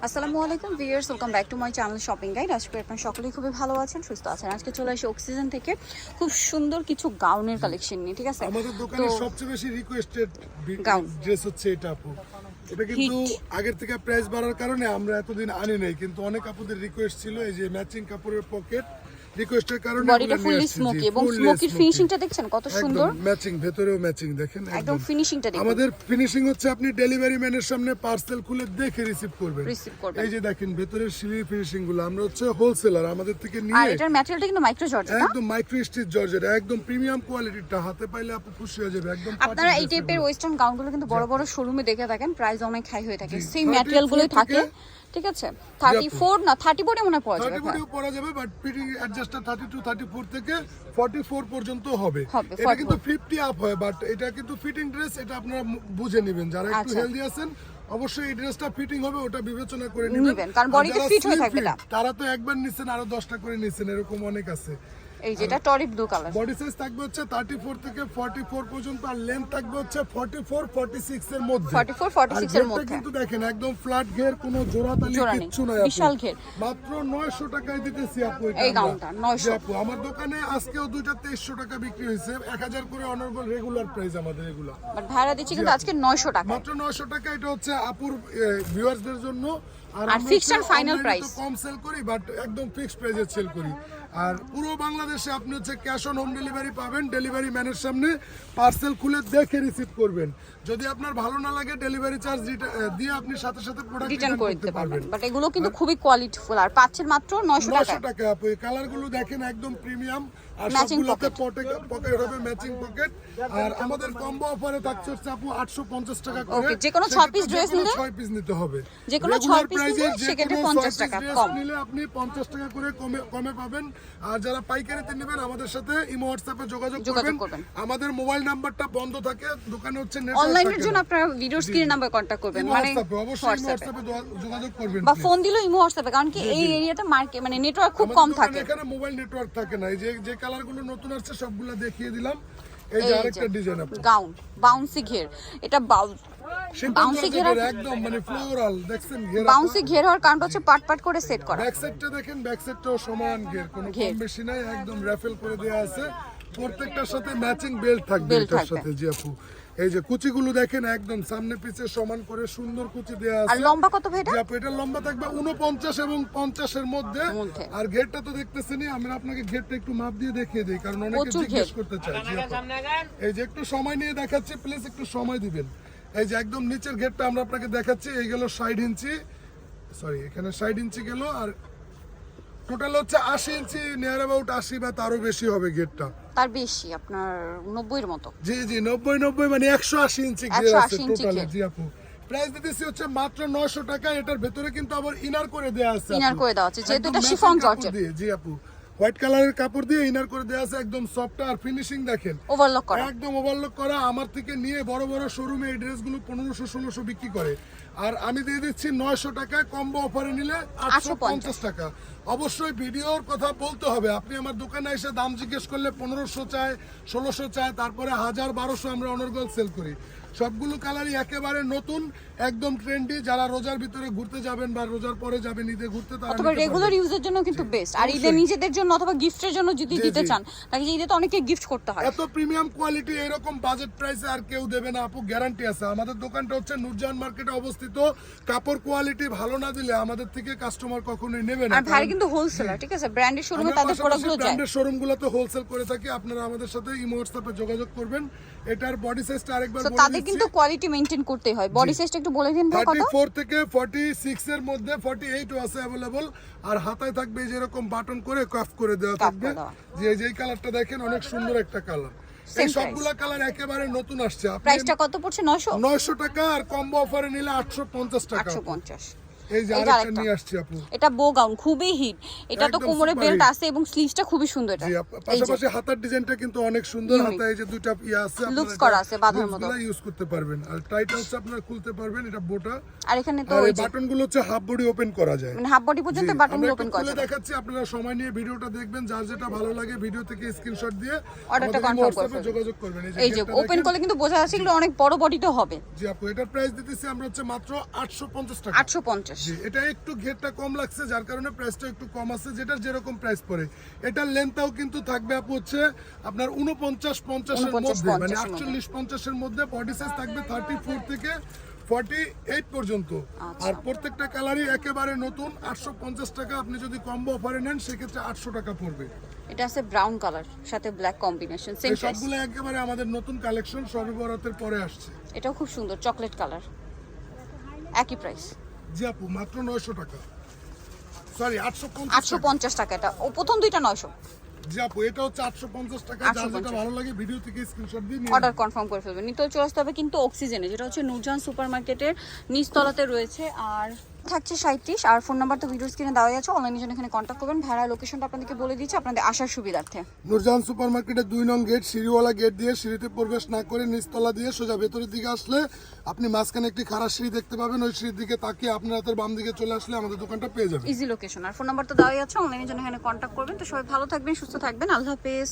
আসসালামু আলাইকুম viewers, welcome back to my channel shopping guide. আজকে আপনারা সকলেই খুবই ভালো আছেন, সুস্থ আছেন। আজকে চলে আসি অক্সিজেন থেকে খুব সুন্দর কিছু গাউনের কালেকশন নিয়ে, ঠিক আছে? আমাদের দোকানে সবচেয়ে বেশি রিকোয়েস্টেড গাউন ড্রেস হচ্ছে এটা আপু। এটা কিন্তু আগের থেকে প্রাইস বাড়ার কারণে আমরা এতদিন আনি নাই, কিন্তু অনেক আপুদের রিকোয়েস্ট ছিল এই যে ম্যাচিং কাপড়ের পকেট রিকোয়েস্টের কারণে বডিটা ফুললি স্মোকি এবং স্মোকির ফিনিশিংটা দেখছেন কত সুন্দর, ম্যাচিং ভেতরেও ম্যাচিং দেখেন একদম ফিনিশিংটা দেখুন। আমাদের ফিনিশিং হচ্ছে আপনি ডেলিভারি ম্যানের সামনে পার্সেল খুলে দেখে রিসিভ করবেন। এই যে দেখেন ভেতরের সিলি ফিনিশিং গুলো আমরা হচ্ছে হোলসেলার, আমাদের থেকে নিয়ে। আর এটার ম্যাটেরিয়ালটা কিন্তু মাইক্রো জর্জেট, একদম মাইক্রো স্টিচ জর্জেট, একদম প্রিমিয়াম কোয়ালিটিটা। হাতে পাইলে আপু খুশি হয়ে যাবে একদম। আপনারা এই টাইপের ওয়েস্টার্ন গাউনগুলো কিন্তু বড় বড় শোরুমে দেখে থাকেন, প্রাইস অনেক হাই হয়ে থাকে। সেই ম্যাটেরিয়ালগুলোই থাকে, ঠিক আছে? 34 না 30 বডি মনে পড়া যাবে, 30 বডিও পরা যাবে, বাট ফিটিং অ্যাডজাস্টটা 32 34 থেকে 44 পর্যন্ত হবে। এটা কিন্তু 50 আপ হয়, বাট এটা কিন্তু ফিটিং ড্রেস, এটা আপনারা বুঝে নেবেন। যারা একটু হেলদি আছেন অবশ্যই এই ড্রেসটা ফিটিং হবে, ওটা বিবেচনা করে নেবেন, কারণ বডিতে ফিট হয়ে থাকবে না। তারা তো একবার নিছেন আরো 10টা করে নিছেন, এরকম অনেক আছে। এই যেটা টরি ব্লু কালার, বডি সাইজ থাকবে হচ্ছে 34 থেকে 44 পর্যন্ত, আর লেন্থ থাকবে হচ্ছে 44 46 এর মধ্যে। 44 46 এর মধ্যে কিন্তু দেখেন একদম ফ্ল্যাট ঘের, কোনো জোড়াতালি কিচ্ছু নাই, বিশাল ঘের। মাত্র 900 টাকায় দিতেছি আপু এই গাউনটা 900 আপু। আমার দোকানে আজকেও দুইটা 2300 টাকা বিক্রি হয়েছে, 1000 করে অনার্বল রেগুলার প্রাইস আমাদের এগুলা। বাট ভাড়া দিচ্ছি কিন্তু আজকে 900 টাকা, মাত্র 900 টাকা। এটা হচ্ছে আপুর ভিউয়ারদের জন্য। আর ফিক্সড এন্ড ফাইনাল প্রাইস কম সেল করি, বাট একদম ফিক্সড প্রাইসে সেল করি। আর পুরো বাংলাদেশে আপনি হচ্ছে ক্যাশ অন হোম ডেলিভারি পাবেন। ডেলিভারি ম্যানের সামনে পার্সেল খুলে দেখে রিসিভ করবেন। যদি আপনার ভালো না লাগে ডেলিভারি চার্জ দিয়ে আপনি সাথে সাথে প্রোডাক্ট রিটার্ন করে দিতে পারবেন। বাট এগুলো কিন্তু খুবই কোয়ালিটিফুল, আর পাচ্ছেন মাত্র 900 টাকা আপু। এই কালারগুলো দেখেন একদম প্রিমিয়াম, আর সবগুলোতে পকেট হবে, ম্যাচিং পকেট। আর আমাদের কম্বো অফারে থাকছে হচ্ছে আপু 850 টাকা করে। ওকে, যে কোনো 6 পিস ড্রেস নিলে 6 পিস নিতে হবে, যে কোনো 6 পিস নিলে সেক্ষেত্রে 50 টাকা কম নিলে আপনি 50 টাকা করে কমে পাবেন। আর যারা পাইকারিতে নেবেন আমাদের সাথে ইমো হোয়াটসঅ্যাপে যোগাযোগ করবেন। আমাদের মোবাইল নাম্বারটা বন্ধ থাকে দোকানে, হচ্ছে অনলাইনের জন্য আপনারা ভিডিও স্ক্রিন নাম্বার কন্টাক্ট করবেন, মানে অবশ্যই হোয়াটসঅ্যাপে যোগাযোগ করবেন বা ফোন দিলেও ইমো হোয়াটসঅ্যাপে, কারণ কি এই এরিয়াতে মার্কেট মানে নেটওয়ার্ক খুব কম থাকে, এখানে মোবাইল নেটওয়ার্ক থাকে না। এই যে কালারগুলো নতুন আসছে সবগুলো দেখিয়ে দিলাম। এই যে আরেকটা ডিজাইন আপু, গাউন বাউন্সি ঘের। এটা বাউন্সি ঘের একদম মানে ফ্লোরাল, দেখছেন ঘের। বাউন্সি ঘের হওয়ার কারণ হচ্ছে পাট পাট করে সেট করা। ব্যাক সাইডটা দেখেন, ব্যাক সাইডটাও সমান ঘের, কোনো কম বেশি নাই, একদম রাফেল করে দেয়া আছে। প্রত্যেকটার সাথে ম্যাচিং বেল্ট থাকবে এটার সাথে। জি আপু, এই যে কুচিগুলো দেখেন একদম সামনে পিছে সমান করে সুন্দর কুচি দেয়া আছে। আর লম্বা কত ভাই এটা? জি আপু, এটা লম্বা থাকবে 49 এবং 50 এর মধ্যে। আর ঘেরটা তো দেখতেছেনই, আমি আপনাকে ঘেরটা একটু মাপ দিয়ে দেখিয়ে দেই, কারণ অনেকে জিজ্ঞেস করতে চায়। এই যে একটু সময় নিয়ে দেখাচ্ছি, প্লিজ একটু সময় দিবেন। এই যে একদম নিচের ঘেরটা আমরা আপনাকে দেখাচ্ছি। এই গেল 60 ইঞ্চি, সরি এখানে 60 ইঞ্চি গেল, আর টোটাল হচ্ছে 80 ইঞ্চি, নিয়ার অ্যাবাউট 80 বা তারও বেশি হবে ঘেরটা। তার বেশি, আপনার 90 এর মতো। জি 90 মানে 180 ইঞ্চি ঘের আছে টোটালি। জি আপু, প্রাইস দিতেছি হচ্ছে মাত্র 900 টাকা। এটার ভিতরে কিন্তু আবার ইনার করে দেয়া আছে, ইনার করে দেওয়া আছে, যেহেতু এটা শিফন জর্জেট। জি আপু, হোয়াইট কালারের কাপড় দিয়ে ইনার করে দেয়া আছে, একদম সফট। আর ফিনিশিং দেখেন ওভারলক করা, একদম ওভারলক করা। আমার থেকে নিয়ে বড় বড় শোরুমে এই ড্রেসগুলো 1500-1600 বিক্রি করে, আর আমি দিয়ে দিচ্ছি 900 টাকায়। কম্বো অফারে নিলে 850 টাকা। অবশ্যই ভিডিওর কথা বলতে হবে। আপনি আমার দোকানে এসে দাম জিজ্ঞেস করলে 1500 চায়, 1600 চায়, তারপরে 1000-1200 আমরা অনর্গল সেল করি। সবগুলো কালারই একেবারে নতুন, একদম ট্রেন্ডি। যারা রোজার ভিতরে ঘুরতে যাবেন বা রোজার পরে যাবেন ঈদে ঘুরতে, অথবা রেগুলার ইউজের জন্য কিন্তু বেস্ট। আর ঈদে নিজেদের জন্য অথবা গিফটের জন্য যদি দিতে চান, তাহলে ঈদে তো অনেকে গিফট করতে হয়। এত প্রিমিয়াম কোয়ালিটি এরকম বাজেট প্রাইসে আর কেউ দেবে না আপু, গ্যারান্টি আছে। আমাদের দোকানটা হচ্ছে নূরজাহান মার্কেটে অবস্থিত। কাপড় কোয়ালিটি ভালো না দিলে আমাদের থেকে কাস্টমার কখনোই নেবে না। আর ভাই কিন্তু হোলসেলার, ঠিক আছে? ব্র্যান্ডের শোরুমে তাদের প্রোডাক্টগুলো যায়, ব্র্যান্ডের শোরুমগুলোতে হোলসেল করে থাকি। আপনারা আমাদের সাথে ইমো হোয়াটসঅ্যাপে যোগাযোগ করবেন। এটার বডি সাইজটা আরেকবার বলে দিচ্ছি, তাদের কিন্তু কোয়ালিটি মেইনটেইন করতে হয়। বডি সাইজটা একটু বলে দিন ভাই, কত? 34 থেকে 46 এর মধ্যে, 48 ও আছে अवेलेबल। আর হাতায় থাকবে যে এরকম বাটন করে কাফ করে দেওয়া থাকবে। যে কালারটা দেখেন অনেক সুন্দর একটা কালার। এই সবগুলা কালার একেবারে নতুন আসছে। প্রাইসটা কত পড়ছে? 900 টাকা। আর কম্বো অফারে নিলে 850 টাকা। 850। এই যে আরেকটা নিয়ে আসছি আপু, এটা বো গাউন, খুবই হিট। এটা তো কোমরে বেল্ট আছে এবং স্লিভসটা খুবই সুন্দর। এটা জি পাশাপাশি হাতার ডিজাইনটা কিন্তু অনেক সুন্দর। হাতায় যে দুইটা ইয়া আছে, লুকস করা আছে, বাঁধার মতো ইউজ করতে পারবেন। আর টাইট হচ্ছে আপনারা খুলতে পারবেন, এটা বোটা। আর এখানে তো এই বাটনগুলো হচ্ছে হাফ বডি ওপেন করা যায়, মানে হাফ বডি পর্যন্ত বাটনগুলো ওপেন করা যায়। দেখাচ্ছি, আপনারা সময় নিয়ে ভিডিওটা দেখবেন। যার যেটা ভালো লাগে ভিডিও থেকে স্ক্রিনশট দিয়ে অর্ডারটা কনফার্ম করবেন, যোগাযোগ করবেন। এই যে ওপেন করলে কিন্তু বোঝা যাচ্ছে এগুলো অনেক বড় বডিতে হবে। জি আপু, এটার প্রাইস দিতেছি আমরা হচ্ছে মাত্র 850 টাকা। 850। 250। জি, এটা একটু ঘেরটা কম লাগছে যার কারণে প্রাইসটা একটু কম আছে, যেটার যেরকম প্রাইস পড়ে। এটার লেন্থটাও কিন্তু থাকবে আপু হচ্ছে আপনার 49-50 এর মধ্যে, মানে 48-50 এর মধ্যে। বডি সাইজ থাকবে 34 থেকে 48 পর্যন্ত। আর প্রত্যেকটা কালারই একেবারে নতুন। 850 টাকা, আপনি যদি কম্বো অফারে নেন সেক্ষেত্রে 800 টাকা পড়বে। এটা আছে ব্রাউন কালার সাথে ব্ল্যাক কম্বিনেশন, সেম এই প্রাইস। সবগুলো একেবারে আমাদের নতুন কালেকশন, সবে বরাতের পরে আসছে। এটাও খুব সুন্দর চকলেট কালার, একই প্রাইস। জি আপু, মাত্র 900 টাকা, সরি 850 850 টাকা। এটা ও প্রথম দুইটা 900। জি আপু, এটা হচ্ছে 850 টাকা। যার যেটা ভালো লাগে ভিডিও থেকে স্ক্রিনশট দিয়ে নিয়ে অর্ডার কনফার্ম করে ফেলবেন। নিতে চলে আসতে হবে কিন্তু অক্সিজেনে, যেটা হচ্ছে নূরজাহান সুপার মার্কেটের নিচতলাতে রয়েছে। আর থাকছে 37, আর ফোন নাম্বার তো ভিডিও স্ক্রিনে দেওয়া আছে। অনলাইনের জন্য এখানে কন্ট্যাক্ট করবেন। ভাড়া লোকেশনটা আপনাদেরকে বলে দিচ্ছি আপনাদের আসার সুবিধার্থে। নূরজাহান সুপার মার্কেটের 2 নং গেট, সিঁড়িওয়ালা গেট দিয়ে সিঁড়িতে প্রবেশ না করে নিচতলা দিয়ে সোজা ভেতরের দিকে আসলে আপনি মাঝখানে একটি খাড়া সিঁড়ি দেখতে পাবেন। ওই সিঁড়ির দিকে তাকিয়ে আপনার হাতের বাম দিকে চলে আসলে আমাদের দোকানটা পেয়ে যাবেন। ইজি লোকেশন, আর ফোন নাম্বার তো দেওয়াই আছে। অনলাইনের জন্য এখানে কন্ট্যাক্ট করবেন। তো সবাই ভালো থাকবেন, সুস্থ থাকবেন। আল্লাহ হাফেজ।